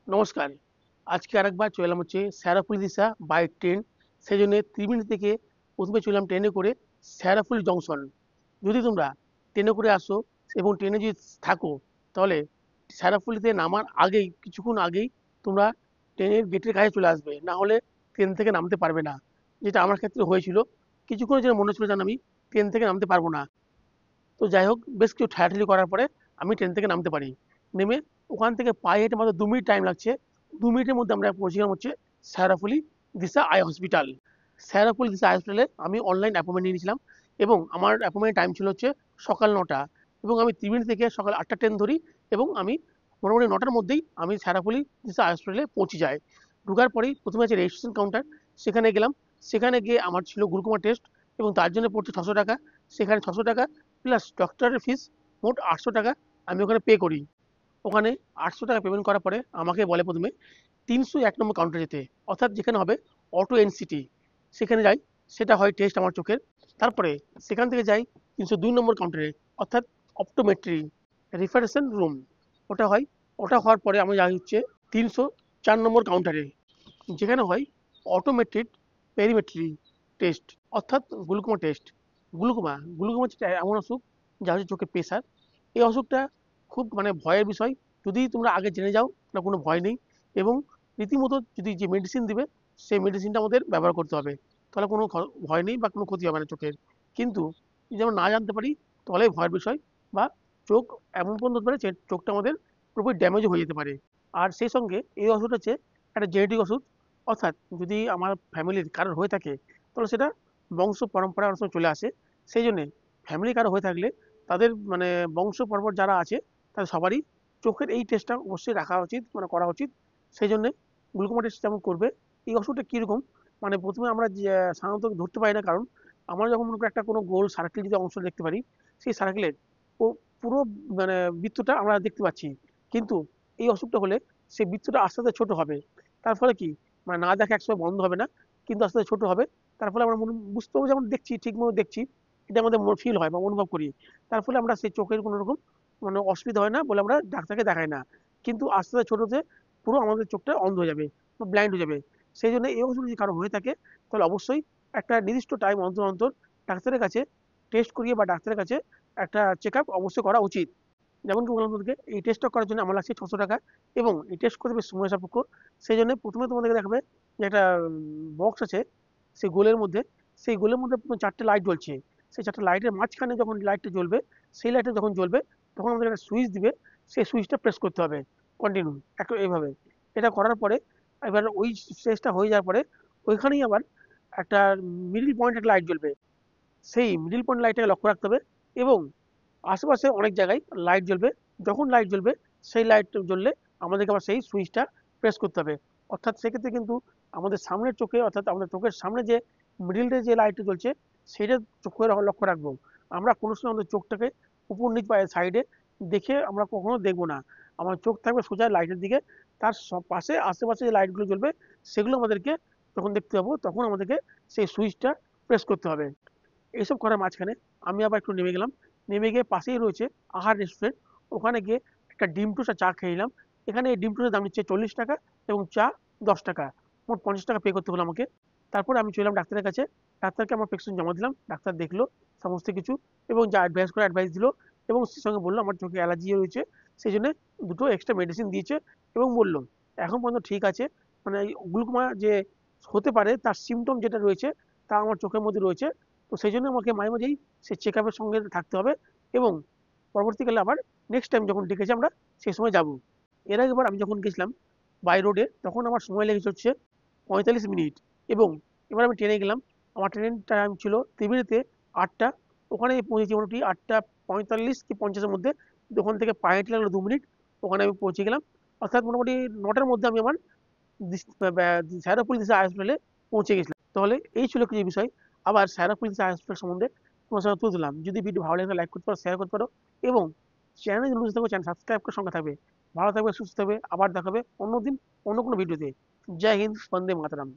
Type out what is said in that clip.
নমস্কার। আজকে আরেকবার চলে এলাম হচ্ছে শেরাফুলি দিশা বাই ট্রেন। সেজন্য ত্রিবেণী থেকে প্রথমে চললাম ট্রেনে করে শেরাফুলি জংশন। যদি তোমরা ট্রেনে করে আসো এবং ট্রেনে যদি থাকো, তাহলে শেরাফুলিতে নামার আগেই কিছুক্ষণ আগেই তোমরা ট্রেনের গেটের কাছে চলে আসবে। না হলে ট্রেন থেকে নামতে পারবে না। যেটা আমার ক্ষেত্রে হয়েছিল। কিছুক্ষণের জন্য মনে হচ্ছিল যেন আমি ট্রেন থেকে নামতে পারবো না। তো যাই হোক, বেশ কিছু ঠেলাঠেলি করার পরে আমি ট্রেন থেকে নামতে পারি। নেমে ওখান থেকে পায়ে হেঁটে মাত্র ২ মিনিট টাইম লাগছে। ২ মিনিটের মধ্যে আমরা পৌঁছে গেলাম হচ্ছে শেরাফুলি দিশা আই হসপিটাল। শেরাফুলি দিশা আই হসপিটালে আমি অনলাইন অ্যাপয়েন্টমেন্ট নিয়ে নিয়েছিলাম এবং আমার অ্যাপয়েন্টমেন্টের টাইম ছিল হচ্ছে সকাল ৯টা এবং আমি ত্রিবেণী থেকে সকাল ৮টা ট্রেন ধরি এবং আমি মোটামুটি ৯টার মধ্যেই আমি শেরাফুলি দিশা আই হসপিটালে পৌঁছে যাই। ঢোকার পরেই প্রথমে আছে রেজিস্ট্রেশন কাউন্টার। সেখানে গেলাম। সেখানে গিয়ে আমার ছিল গ্লুকোমা টেস্ট এবং তার জন্য পড়ছে ৬০০ টাকা। সেখানে ৬০০ টাকা প্লাস ডক্টরের ফিস মোট ৮০০ টাকা আমি ওখানে পে করি। ওখানে ৮০০ টাকা পেমেন্ট করার পরে আমাকে বলে প্রথমে ৩০১ নম্বর কাউন্টারে যেতে, অর্থাৎ যেখানে হবে অটো এনসিটি। সেখানে যাই। সেটা হয় টেস্ট আমার চোখের। তারপরে সেখান থেকে যাই ৩০২ নম্বর কাউন্টারে, অর্থাৎ অপটোমেট্রি রিফারেশন রুম। ওটা হয়। ওটা হওয়ার পরে আমি যাই হচ্ছে ৩০৪ নম্বর কাউন্টারে, যেখানে হয় অটোমেটেড পেরিমেট্রি টেস্ট, অর্থাৎ গ্লুকোমা টেস্ট। গ্লুকোমা হচ্ছে এমন অসুখ যা হচ্ছে চোখের প্রেশার। এই অসুখটা খুব মানে ভয়ের বিষয়। যদি তোমরা আগে জেনে যাও না, কোনো ভয় নেই। এবং রীতিমতো যদি যে মেডিসিন দিবে সেই মেডিসিনটা আমাদের ব্যবহার করতে হবে। তাহলে কোনো ভয় নেই বা কোনো ক্ষতি হবে না চোখের। কিন্তু যদি আমরা না জানতে পারি তাহলে ভয়ের বিষয়। বা চোখ এমন পর্যন্ত হতে পারে যে চোখটা আমাদের পুরোপুরি ড্যামেজও হয়ে যেতে পারে। আর সেই সঙ্গে এই অসুখটা হচ্ছে একটা জেনেটিক অসুখ। অর্থাৎ যদি আমার ফ্যামিলির কারোর হয়ে থাকে তাহলে সেটা বংশ পরম্পরায় অনেক সময় চলে আসে। সেই জন্যে ফ্যামিলি কারো হয়ে থাকলে তাদের মানে বংশ পরম্পর যারা আছে তাদের সবারই চোখের এই টেস্টটা অবশ্যই রাখা উচিত, মানে করা উচিত। সেই জন্যে গ্লুকোমা টেস্ট যেমন করবে। এই অসুখটা কীরকম, মানে প্রথমে আমরা যে সাধারণত ধরতে পারি না, কারণ আমরা যখন মনে করি একটা কোনো গোল সার্কেল যদি অংশ দেখতে পারি, সেই সার্কেলের পুরো মানে বৃত্তটা আমরা দেখতে পাচ্ছি। কিন্তু এই অসুখটা হলে সেই বৃত্তটা আস্তে আস্তে ছোট হবে। তার ফলে কি, মানে না দেখা একসময় বন্ধ হবে না, কিন্তু আস্তে আস্তে ছোট হবে। তার ফলে আমরা বুঝতে পারবো যে আমরা দেখছি, ঠিকমতো দেখছি। এটা আমাদের ফিল হয় বা অনুভব করি। তার ফলে আমরা সেই চোখের কোনো রকম মানে অসুবিধা হয় না বলে আমরা ডাক্তারকে দেখাই না। কিন্তু আস্তে আস্তে ছোট হতে পুরো আমাদের চোখটা অন্ধ হয়ে যাবে বা ব্লাইন্ড হয়ে যাবে। সেই জন্য এই অসুখ যদি কারো হয়ে থাকে তাহলে অবশ্যই একটা নির্দিষ্ট টাইম অন্তর অন্তর ডাক্তারের কাছে টেস্ট করিয়ে বা ডাক্তারের কাছে একটা চেক আপ অবশ্যই করা উচিত। যেমন কি বললাম তোমাদেরকে, এই টেস্টটা করার জন্য আমার লাগছে ৬০০ টাকা এবং এই টেস্ট করতে বেশ সময় সাপেক্ষ। সেই জন্য প্রথমে তোমাদেরকে দেখাবে যে একটা বক্স আছে, সেই গোলের মধ্যে। সেই গোলের মধ্যে ৪টে লাইট জ্বলছে। সেই ৪টে লাইটের মাঝখানে যখন লাইটটা জ্বলবে, সেই লাইটটা যখন জ্বলবে তখন আমাদের একটা সুইচ দিবে। সেই সুইচটা প্রেস করতে হবে কন্টিনিউ একটা এইভাবে। এটা করার পরে এবার ওই স্টেজটা হয়ে যাওয়ার পরে ওইখানেই আবার একটা মিডল পয়েন্ট একটা লাইট জ্বলবে। সেই মিডল পয়েন্ট লাইটটাকে লক্ষ্য রাখতে হবে এবং আশেপাশে অনেক জায়গায় লাইট জ্বলবে। যখন লাইট জ্বলবে সেই লাইট জ্বললে আমাদেরকে আবার সেই সুইচটা প্রেস করতে হবে। অর্থাৎ সেক্ষেত্রে কিন্তু আমাদের সামনের চোখে, অর্থাৎ আমাদের চোখের সামনে যে মিডিলটা যে লাইটটা জ্বলছে সেটা চোখের লক্ষ্য রাখবো। আমরা কোনো সময় আমাদের চোখটাকে উপর নিচ বা সাইডে দেখে আমরা কখনো দেখবো না। আমার চোখ থাকবে সোজা লাইটের দিকে। তার পাশে আশেপাশে যে লাইটগুলো জ্বলবে সেগুলো আমাদেরকে যখন দেখতে পাবো তখন আমাদেরকে সেই সুইচটা প্রেস করতে হবে। এইসব করার মাঝখানে আমি আবার একটু নেমে গেলাম। নেমে গিয়ে পাশেই রয়েছে আহার রেস্টুরেন্ট। ওখানে গিয়ে একটা ডিম টোস্ট আর চা খেয়ে নিলাম। এখানে এই ডিম টোস্টের দাম নিচ্ছে ৪০ টাকা এবং চা ১০ টাকা। মোট ৫০ টাকা পে করতে হলো আমাকে। তারপরে আমি চললাম ডাক্তারের কাছে। ডাক্তারকে আমার প্রেসক্রিপশন জমা দিলাম। ডাক্তার দেখলো সমস্ত কিছু এবং যা অ্যাডভাইস দিল এবং সেই সঙ্গে বললো আমার চোখে অ্যালার্জি রয়েছে। সেই জন্য ২টো এক্সট্রা মেডিসিন দিয়েছে এবং বলল এখন পর্যন্ত ঠিক আছে। মানে এই গ্লুকোমা যে হতে পারে তার সিম্পটম যেটা রয়েছে তা আমার চোখের মধ্যে রয়েছে। তো সেই জন্য আমাকে মাঝে মাঝেই সেই চেক আপের সঙ্গে থাকতে হবে এবং পরবর্তীকালে আবার নেক্সট টাইম যখন ডেকেছে আমরা সেই সময় যাব। এর আগেবার আমি যখন গেছিলাম বাই রোডে তখন আমার সময় লেগেছে হচ্ছে ৪৫ মিনিট এবং এবার আমি ট্রেনে গেলাম। আমার ট্রেনের টাইম ছিল ত্রিবেণীতে ৮টা। ওখানে পৌঁছেছি মোটামুটি ৮টা ৪৫ কি ৫০-এর মধ্যে। ওখান থেকে পায়ে হেঁটে লাগলো ২ মিনিট। ওখানে আমি পৌঁছে গেলাম। অর্থাৎ মোটামুটি ৯টার মধ্যে আমি আমার শেরাফুলি দিশা হাসপাতালে পৌঁছে গেছিলাম। তাহলে এই ছিল কিছু বিষয়। আবার শেরাফুলি দিশা হাসপাতাল সম্বন্ধে তোমার সঙ্গে তুলে ধরলাম। যদি ভিডিও ভালো লাগে লাইক করতে পারো, শেয়ার করতে পারো এবং চ্যানেল যদি নতুন থাকবে চ্যানেল সাবস্ক্রাইব করে সঙ্গে থাকবে। ভালো থাকবে, সুস্থ থাকবে। আবার দেখা হবে অন্যদিন অন্য কোনো ভিডিওতে। জয় হিন্দ, বন্দে মাতরম।